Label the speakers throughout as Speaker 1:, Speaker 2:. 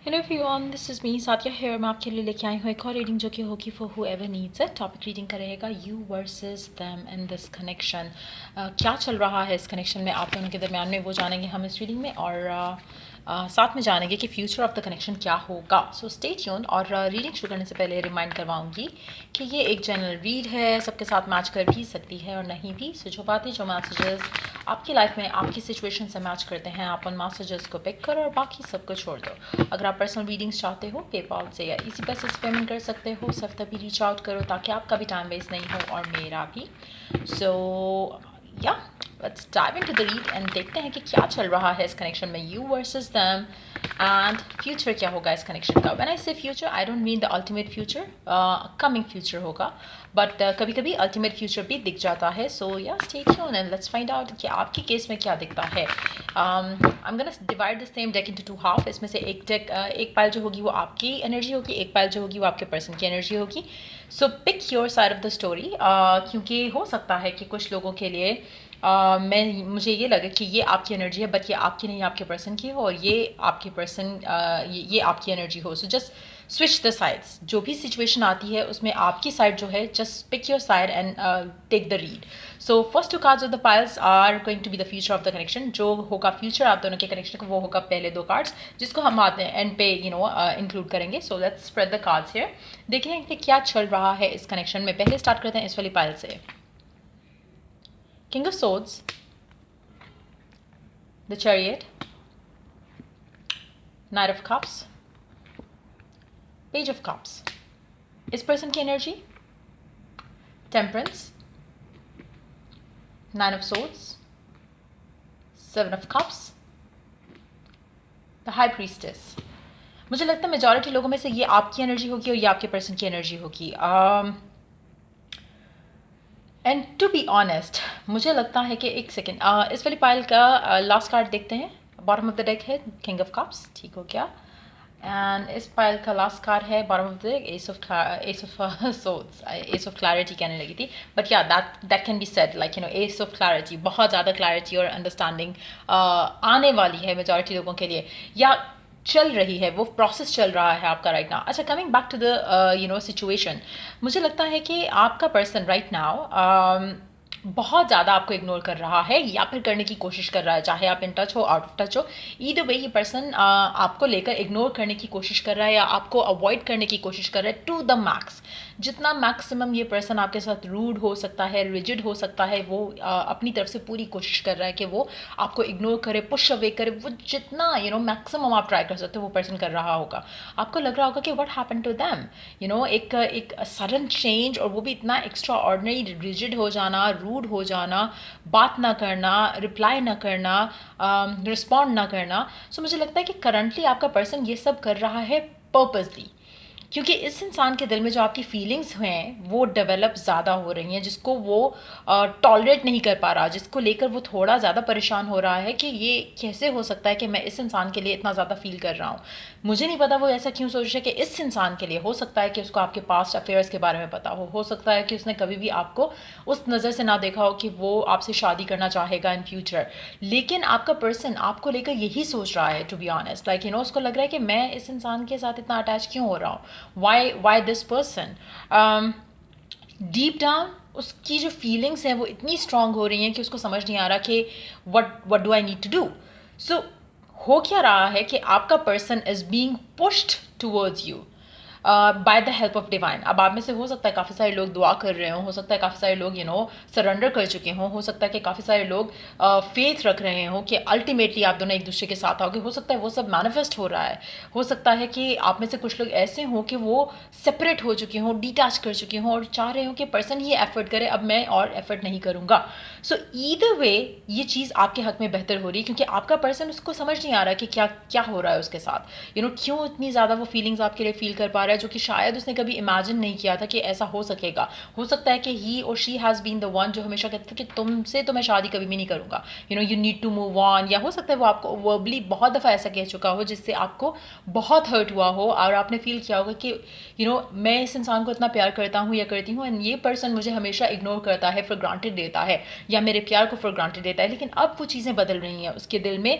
Speaker 1: Hello everyone, this is me Sathiya here. मैं आपके लिए लेके आई हूँ एक और रीडिंग जो कि होगी for whoever needs it. Topic reading का रहेगा you versus them in this connection. क्या चल रहा है इस कनेक्शन में आप दोनों के दरमियान में, वो जानेंगे हम इस रीडिंग में। और साथ में जानेंगे कि फ्यूचर ऑफ द कनेक्शन क्या होगा। So stay tune. और रीडिंग शुरू करने से पहले रिमाइंड करवाऊंगी कि ये एक जनरल रीड है, सबके साथ मैच कर भी सकती है और नहीं भी। सो जो बातें, जो मैसेजेस आपकी लाइफ में आपकी सिचुएशन से मैच करते हैं, आप उन मैसेजेस को पिक करो और बाकी सबको छोड़ दो। अगर आप पर्सनल रीडिंग्स चाहते हो पेपाल से या इसी पैसे से पेमेंट कर सकते हो। सिर्फ तभी रीच आउट करो ताकि आपका भी टाइम वेस्ट नहीं हो और मेरा भी। सो या let's dive into the read and देखते हैं कि क्या चल रहा है इस कनेक्शन में, you versus them and future क्या होगा इस कनेक्शन का। व्हेन आई से future I don't mean the ultimate future, coming future होगा, बट कभी कभी अल्टीमेट फ्यूचर भी दिख जाता है। सो या stay tune and let's find out कि आपके केस में क्या दिखता है। I am gonna divide the same deck into two half. इसमें से एक डेक, एक पाइल जो होगी वो आपकी एनर्जी होगी, एक पाइल जो होगी वो आपके पर्सन की एनर्जी होगी। So pick your side of the story, क्योंकि हो सकता है कि कुछ लोगों के लिए मुझे ये लगे कि ये आपकी एनर्जी है, बट ये आपकी नहीं, आपके पर्सन की हो, और ये आपके पर्सन, ये आपकी एनर्जी हो। So just switch the sides. जो भी सिचुएशन आती है उसमें आपकी साइड जो है, just pick your side and take the read. So first two cards of the piles are going to be the future of the connection. जो होगा फ्यूचर आप दोनों के कनेक्शन का, वो होगा पहले दो कार्ड्स, जिसको हम आते हैं एंड पे इंक्लूड करेंगे। So let's spread the cards here. देखें कि क्या चल रहा है इस कनेक्शन में। पहले स्टार्ट करते हैं इस वाली पाइल से। King of Swords, the Chariot, Knight of Cups, Page of Cups. इस पर्सन की energy, Temperance, Nine of Swords, Seven of Cups, the High Priestess. मुझे लगता है मेजॉरिटी लोगों में से ये आपकी एनर्जी होगी और ये आपके पर्सन की एनर्जी होगी। एंड टू बी ऑनेस्ट, मुझे लगता है कि एक सेकेंड, इस वाली पाइल का लास्ट कार्ड देखते हैं। बॉटम ऑफ द डेक है किंग ऑफ कप्स, ठीक हो क्या। एंड इस पाइल का लास्ट कार्ड है bottom of the deck S of swords. S of clarity कहने लगी थी, बट या that can be said, like S of clarity. बहुत ज़्यादा क्लैरिटी और अंडरस्टैंडिंग आने वाली है मेजॉरिटी लोगों के लिए, या चल रही है, वो प्रोसेस चल रहा है आपका राइट नाउ। अच्छा, coming back to the situation, मुझे लगता है कि आपका पर्सन राइट नाउ बहुत ज़्यादा आपको इग्नोर कर रहा है या फिर करने की कोशिश कर रहा है, चाहे आप इन टच हो, आउट ऑफ टच हो। ईदर वे ये पर्सन आपको लेकर इग्नोर करने की कोशिश कर रहा है या आपको अवॉइड करने की कोशिश कर रहा है टू द मैक्स। जितना मैक्सिमम ये पर्सन आपके साथ रूड हो सकता है, रिजिड हो सकता है, वो अपनी तरफ से पूरी कोशिश कर रहा है कि वो आपको इग्नोर करे, पुश अवे करे। वो जितना मैक्सिमम आप ट्राई कर सकते हो वो पर्सन कर रहा होगा। आपको लग रहा होगा कि व्हाट हैपेंड टू देम, एक सडन चेंज, और वो भी इतना एक्स्ट्रा ऑर्डिनरी, रिजिड हो जाना, रूड हो जाना, बात ना करना, रिप्लाई ना करना, रिस्पॉन्ड ना करना। सो मुझे लगता है कि करंटली आपका पर्सन ये सब कर रहा है पर्पसली, क्योंकि इस इंसान के दिल में जो आपकी फीलिंग्स हैं वो डेवलप ज़्यादा हो रही हैं, जिसको वो टॉलरेट नहीं कर पा रहा, जिसको लेकर वो थोड़ा ज़्यादा परेशान हो रहा है कि ये कैसे हो सकता है कि मैं इस इंसान के लिए इतना ज़्यादा फील कर रहा हूँ। मुझे नहीं पता वो ऐसा क्यों सोच रहा है कि इस इंसान के लिए। हो सकता है कि उसको आपके पास्ट अफेयर्स के बारे में पता हो सकता है कि उसने कभी भी आपको उस नज़र से ना देखा हो कि वो आपसे शादी करना चाहेगा इन फ्यूचर, लेकिन आपका पर्सन आपको लेकर यही सोच रहा है। टू बी ऑनेस्ट, लाइक उसको लग रहा है कि मैं इस इंसान के साथ इतना अटैच क्यों हो रहा हूँ, why this person. Deep down उसकी जो फीलिंग्स हैं वो इतनी स्ट्रांग हो रही हैं कि उसको समझ नहीं आ रहा कि what do I need to do. So हो क्या रहा है कि आपका person is being pushed towards you by the help of divine. अब आप में से हो सकता है काफ़ी सारे लोग दुआ कर रहे हो सकता है काफ़ी सारे लोग सरेंडर कर चुके हों, हो सकता है कि काफ़ी सारे लोग फेथ रख रहे हों कि अल्टीमेटली आप दोनों एक दूसरे के साथ आओगे। हो सकता है वो सब मैनिफेस्ट हो रहा है। हो सकता है कि आप में से कुछ लोग ऐसे हों कि वो सेपरेट हो चुके हों, डिटैच कर चुके हों और चाह रहे हो कि पर्सन ही एफर्ट करे, अब मैं और एफर्ट नहीं करूँगा। सो ईदर वे ये चीज़ आपके हक में बेहतर हो रही है, क्योंकि आपका पर्सन उसको समझ नहीं आ रहा कि क्या क्या हो रहा है उसके साथ। क्यों इतनी ज़्यादा वो फीलिंग्स आपके लिए फील कर पा रहा है, है जो कि शायद उसने कभी इमेजिन नहीं किया था कि ऐसा हो सकेगा। हो सकता है कि ही और she has been the one जो हमेशा कहते थे कि तुमसे तो मैं शादी कभी भी नहीं करूँगा, you need to move on. या हो सकता है वो आपको वर्बली बहुत दफ़ा ऐसा कह चुका हो जिससे आपको बहुत हर्ट हुआ हो और आपने फील किया होगा कि मैं इस इंसान को इतना प्यार करता हूँ या करती हूँ एंड ये पर्सन मुझे हमेशा इग्नोर करता है, फॉर ग्रांटेड देता है या मेरे प्यार को फॉर ग्रांटेड देता है। लेकिन अब वो चीज़ें बदल रही हैं उसके दिल में,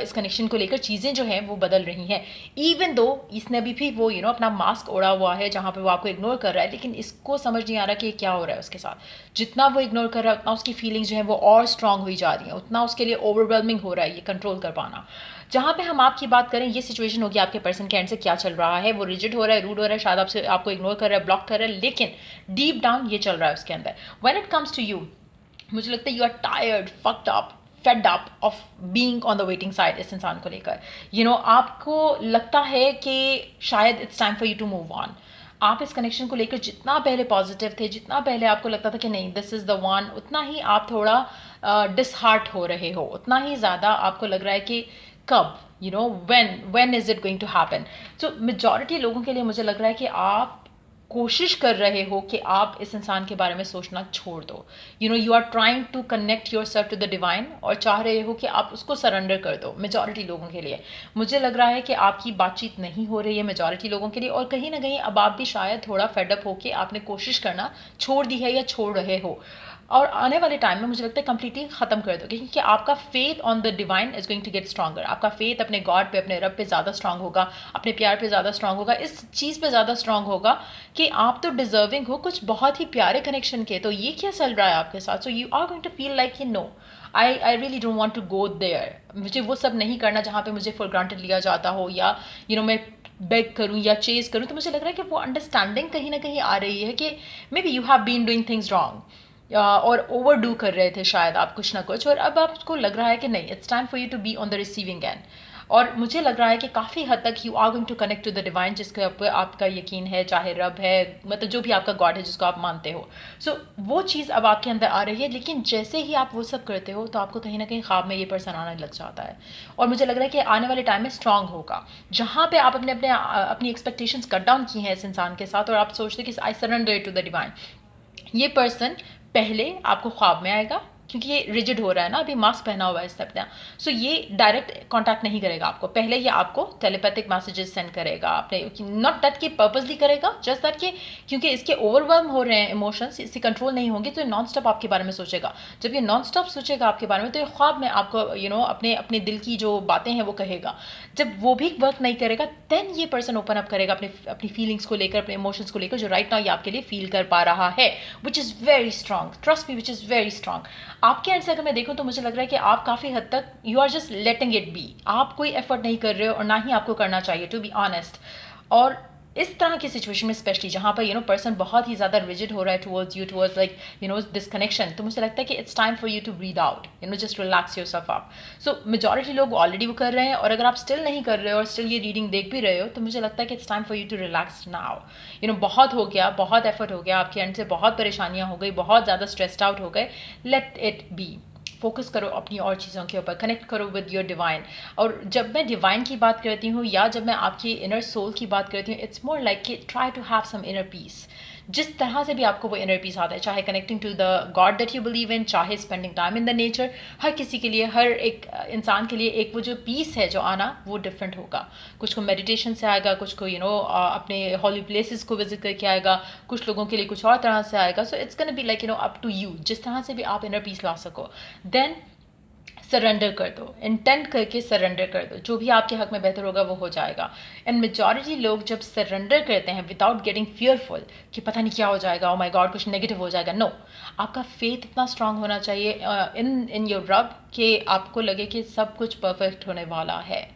Speaker 1: इस कनेक्शन को लेकर चीज़ें जो हैं वो बदल रही हैं। इवन दो इसने अभी भी वो अपना मास्क ओढ़ा हुआ है जहाँ पे वो आपको इग्नोर कर रहा है, लेकिन इसको समझ नहीं आ रहा कि ये क्या हो रहा है उसके साथ। जितना वो इग्नोर कर रहा है उतना उसकी फीलिंग्स जो हैं वो और स्ट्रांग हुई जा रही हैं, उतना उसके लिए ओवरवेलमिंग हो रहा है ये कंट्रोल कर पाना। जहाँ पे हम आपकी बात करें, ये सिचुएशन होगी आपके पर्सन के एंड से क्या चल रहा है, वो रिजिड हो रहा है, रूड हो रहा है, शायद आपको इग्नोर कर रहा है, ब्लॉक कर रहा है, लेकिन डीप डाउन ये चल रहा है उसके अंदर। When it comes to you, मुझे लगता है you are tired, fucked up, fed up of being on the waiting side इस इंसान को लेकर। आपको लगता है कि शायद it's time for you to move on. आप इस कनेक्शन को लेकर जितना पहले पॉजिटिव थे, जितना पहले आपको लगता था कि नहीं दिस इज़ द वन, उतना ही आप थोड़ा डिसहार्ट हो रहे हो, उतना ही ज़्यादा आपको लग रहा है कि कब, when is it going to happen. So majority लोगों के लिए मुझे लग रहा है कि आप कोशिश कर रहे हो कि आप इस इंसान के बारे में सोचना छोड़ दो। You are trying to connect yourself to the divine और चाह रहे हो कि आप उसको सरेंडर कर दो। मेजॉरिटी लोगों के लिए मुझे लग रहा है कि आपकी बातचीत नहीं हो रही है मेजॉरिटी लोगों के लिए, और कहीं ना कहीं अब आप भी शायद थोड़ा फेडअप हो के आपने कोशिश करना छोड़ दी है या छोड़ रहे हो, और आने वाले टाइम में मुझे लगता है कंप्लीटली ख़त्म कर दोगे, क्योंकि आपका faith on the divine is going to get stronger. आपका फेथ अपने गॉड पे, अपने रब पे ज़्यादा स्ट्रांग होगा, अपने प्यार पे ज़्यादा स्ट्रांग होगा, इस चीज़ पे ज़्यादा स्ट्रांग होगा कि आप तो डिजर्विंग हो कुछ बहुत ही प्यारे कनेक्शन के। तो ये क्या चल रहा है आपके साथ? So you are going to feel like no, I really don't want to go there. मुझे वो सब नहीं करना जहाँ पे मुझे फॉर ग्रांटेड लिया जाता हो, या मैं बेग करूँ या चेज करूँ। तो मुझे लग रहा है कि वो अंडरस्टैंडिंग कहीं ना कहीं आ रही है कि maybe you have been doing things wrong, और ओवर डू कर रहे थे शायद आप कुछ ना कुछ, और अब आपको लग रहा है कि नहीं it's time for you to be on the receiving end. और मुझे लग रहा है कि काफ़ी हद तक you are going to connect to the divine, जिसके ऊपर आपका यकीन है, चाहे रब है, मतलब जो भी आपका गॉड है जिसको आप मानते हो। सो वो चीज़ अब आपके अंदर आ रही है, लेकिन जैसे ही आप वो सब करते हो तो आपको कहीं ना कहीं ख्वाब में ये पर्सन आने लग जाता है, और मुझे लग रहा है कि आने वाले टाइम में स्ट्रांग होगा। जहाँ पे आप अपनी एक्सपेक्टेशंस कट डाउन की हैं इस इंसान के साथ, और आप सोचते कि I surrender to the divine, ये पर्सन पहले आपको ख्वाब में आएगा, क्योंकि ये रिजिड हो रहा है ना, अभी मास्क पहना हुआ है इस तरह। सो ये डायरेक्ट कांटेक्ट नहीं करेगा आपको, पहले ये आपको टेलीपैथिक मैसेजेस सेंड करेगा, अपने नॉट दैट कि पर्पसली करेगा, जस्ट दैट कि क्योंकि इसके ओवरवेलम हो रहे हैं इमोशंस, इससे कंट्रोल नहीं होंगे, तो ये नॉन स्टॉप आपके बारे में सोचेगा। जब ये नॉन स्टॉप सोचेगा आपके बारे में, तो ये ख्वाब में आपको अपने अपने दिल की जो बातें हैं वो कहेगा। जब वो भी वर्क नहीं करेगा, देन ये पर्सन ओपन अप करेगा अपनी फीलिंग्स को लेकर, अपने इमोशंस को लेकर, जो राइट नाउ ये आपके लिए फील कर पा रहा है, which is very strong, trust me, which is very strong. आपके एंड से अगर मैं देखूं तो मुझे लग रहा है कि आप काफ़ी हद तक you are just letting it be. आप कोई एफर्ट नहीं कर रहे हो, और ना ही आपको करना चाहिए, टू बी ऑनेस्ट। और इस तरह की सिचुएशन में स्पेशली जहाँ पर पर्सन बहुत ही ज़्यादा रिजिड हो रहा है towards you, towards like this connection, तो मुझे लगता है कि it's time for you to breathe out, just relax yourself up. So majority लोग ऑलरेडी वो कर रहे हैं, और अगर आप स्टिल नहीं कर रहे हो और स्टिल ये रीडिंग देख भी रहे हो, तो मुझे लगता है कि it's time for you to relax now. बहुत हो गया, बहुत एफर्ट हो गया आपके एंड से, बहुत परेशानियाँ हो गई, बहुत ज़्यादा स्ट्रेस्ड आउट हो गए। लेट इट बी, फोकस करो अपनी और चीज़ों के ऊपर, कनेक्ट करो विद योर डिवाइन। और जब मैं डिवाइन की बात करती हूँ, या जब मैं आपकी इनर सोल की बात करती हूँ, इट्स मोर लाइक कि try to have some inner peace. जिस तरह से भी आपको वो इनर पीस आता है, चाहे connecting to the God that you believe in, चाहे spending time in the nature, हर किसी के लिए, हर एक इंसान के लिए एक वो जो पीस है जो आना, वो डिफरेंट होगा। कुछ को मेडिटेशन से आएगा, कुछ को अपने हॉली प्लेसेस को विजिट करके आएगा, कुछ लोगों के लिए कुछ और तरह से आएगा। So it's gonna be like up to you, जिस तरह से भी आप इनर पीस ला सको। देन सरेंडर कर दो, इंटेंट करके सरेंडर कर दो, जो भी आपके हक में बेहतर होगा वो हो जाएगा। एंड मेजॉरिटी लोग जब सरेंडर करते हैं विदाउट गेटिंग फियरफुल कि पता नहीं क्या हो जाएगा, ओ माय गॉड कुछ नेगेटिव हो जाएगा, नो, आपका फेथ इतना स्ट्रांग होना चाहिए इन योर रब कि आपको लगे कि सब कुछ परफेक्ट होने वाला है।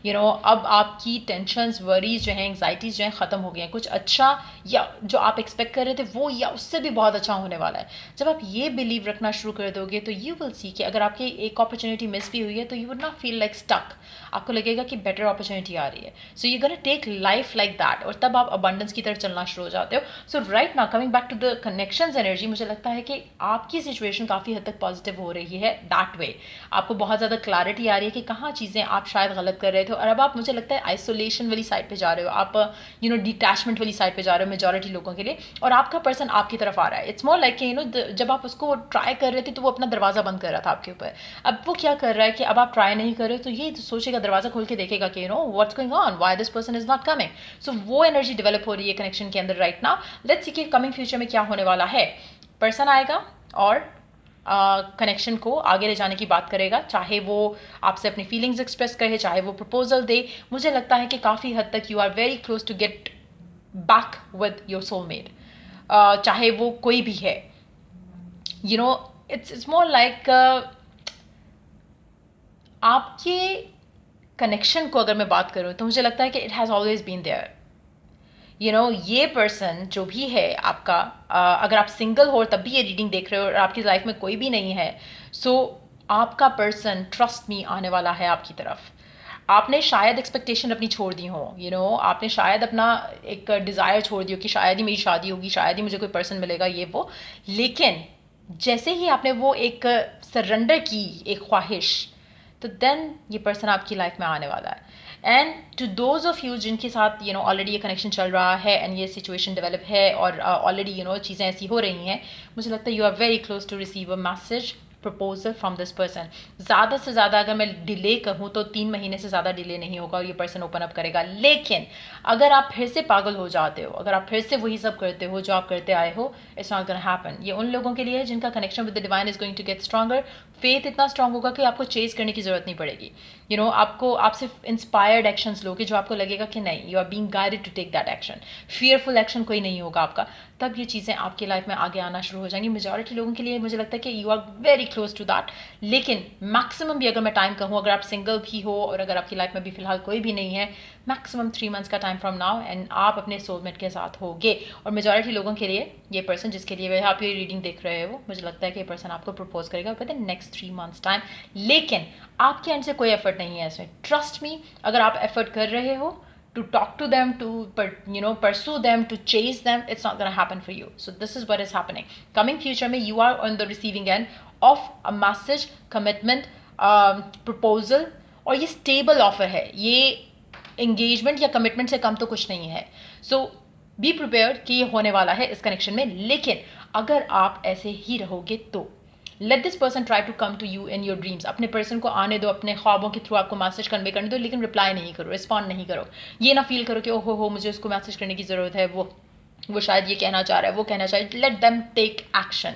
Speaker 1: अब आपकी टेंशन्स, वरीज जो हैं, एंग्जाइटीज़ जो हैं, ख़त्म हो गई हैं। कुछ अच्छा या जो आप एक्सपेक्ट कर रहे थे वो या उससे भी बहुत अच्छा होने वाला है। जब आप ये बिलीव रखना शुरू कर दोगे, तो यू विल सी कि अगर आपकी एक अपॉर्चुनिटी मिस भी हुई है, तो you would not feel like stuck, आपको लगेगा कि बेटर अपॉर्चुनिटी आ रही है। So you gonna take life like that, और तब आप अबंडेंस की तरफ चलना शुरू हो जाते हो। So right now coming back to the connections energy, मुझे लगता है कि आपकी सिचुएशन काफ़ी हद तक पॉजिटिव हो रही है दैट वे। आपको बहुत ज़्यादा क्लैरिटी आ रही है कि कहाँ चीज़ें आप शायद गलत कर रहे थे हो और अब आप मुझे लगता है आइसोलेशन वाली साइड पे जा रहे हो, आप डिटैचमेंट वाली साइड पे जा रहे हो मेजॉरिटी लोगों के लिए, और आपका पर्सन आपकी तरफ आ रहा है। इट्स मोर लाइक जब आप उसको ट्राई कर रहे थे तो वो अपना दरवाज़ा बंद कर रहा था आपके ऊपर। अब वो क्या कर रहा है कि अब आप ट्राई नहीं कर रहे हो तो ये सोचेगा, दरवाज़ा खोल के देखेगा कि what's going on, why this person is not coming. So वो एनर्जी डेवलप हो रही है कनेक्शन के अंदर राइट नाउ। लेट्स सी कि कमिंग फ्यूचर में क्या होने वाला है। पर्सन आएगा और कनेक्शन को आगे ले जाने की बात करेगा, चाहे वो आपसे अपनी फीलिंग्स एक्सप्रेस करे, चाहे वो प्रपोजल दे। मुझे लगता है कि काफ़ी हद तक you are very close to get back with your soulmate, चाहे वो कोई भी है। इट्स मोर लाइक आपके कनेक्शन को अगर मैं बात करूँ तो मुझे लगता है कि it has always been there. ये पर्सन जो भी है आपका, अगर आप सिंगल हो तब भी ये रीडिंग देख रहे हो और आपकी लाइफ में कोई भी नहीं है, सो आपका पर्सन ट्रस्ट मी आने वाला है आपकी तरफ। आपने शायद एक्सपेक्टेशन अपनी छोड़ दी हो, आपने शायद अपना एक डिज़ायर छोड़ दी हो कि शायद ही मेरी शादी होगी, शायद ही मुझे कोई पर्सन मिलेगा, ये वो। लेकिन जैसे ही आपने वो एक सरेंडर की एक ख्वाहिश, तो देन ये पर्सन आपकी लाइफ में आने वाला है। And to those of you जिनके साथ ऑलरेडी ये कनेक्शन चल रहा है एंड ये सिचुएशन डेवलप है और ऑलरेडी चीज़ें ऐसी हो रही हैं, मुझे लगता है you are very close to receive a message proposal from this person. ज़्यादा से ज़्यादा अगर मैं डिले कहूँ तो 3 महीने से ज़्यादा डिले नहीं होगा और ये पर्सन ओपन अप करेगा। लेकिन अगर आप फिर से पागल हो जाते हो, अगर आप फिर से वही सब करते हो जो आप करते आए हो, इट्स नॉट गोना हैपन। ये उन लोगों के लिए है जिनका connection with the divine is going to get stronger. Faith इतना स्ट्रांग होगा कि आपको चेज करने की ज़रूरत नहीं पड़ेगी। आप सिर्फ इंस्पायर्ड एक्शंस लोगे जो आपको लगेगा कि नहीं, you are being guided to take that action. Fearful action कोई नहीं होगा आपका। तब ये चीज़ें आपकी लाइफ में आगे आना शुरू हो जाएंगी। मेजॉरिटी लोगों के लिए मुझे लगता है कि you are very close to that. लेकिन मैक्सिमम भी अगर मैं टाइम कहूँ, अगर आप सिंगल भी हो और अगर आपकी लाइफ में भी फिलहाल कोई भी नहीं है, मैक्सिमम 3 मंथ्स का टाइम फ्रॉम नाउ एंड आप अपने सोलमेट के साथ होगे। और मेजॉरिटी लोगों के लिए ये पर्सन जिसके लिए आप ये रीडिंग देख रहे हो, मुझे लगता है कि ये पर्सन आपको प्रपोज करेगा with the next 3 months time. लेकिन आपके एंड से कोई एफर्ट नहीं है इसमें। ट्रस्ट मी, अगर आप एफर्ट कर रहे हो to talk to them, to pursue them, to chase them, it's not going to happen for you. So this is what is happening. Coming future mein you are on the receiving end of a message, commitment, proposal, और ये stable offer है, ये engagement या commitment से कम तो कुछ नहीं है। So be prepared कि ये होने वाला है इस कनेक्शन में। लेकिन अगर आप ऐसे ही रहोगे तो let this person try to come to you in your dreams. अपने पर्सन को आने दो, अपने ख्वाबों के थ्रू आपको मैसेज कन्वे करने दो, लेकिन रिप्लाई नहीं करो, रिस्पॉन्ड नहीं करो। ये ना फील करो कि ओहो हो मुझे उसको मैसेज करने की ज़रूरत है, वो शायद ये कहना चाह रहा है, वो कहना चाह रहा है। Let them take action.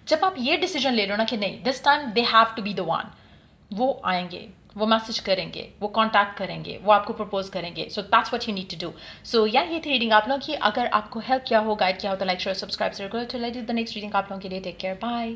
Speaker 1: जब आप ये डिसीजन ले लो ना कि नहीं, this time they have to be the one, वो आएंगे, वो मैसेज करेंगे, वो कांटेक्ट करेंगे, वो आपको प्रपोज करेंगे। So that's what you need to do. So ये थी रीडिंग आप लोगों की। अगर आपको हेल्प किया हो, गाइड किया हो, तो लाइक शेयर सब्सक्राइब जरूर करो। तो let is the next reading आप लोगों के लिए। Take care, bye.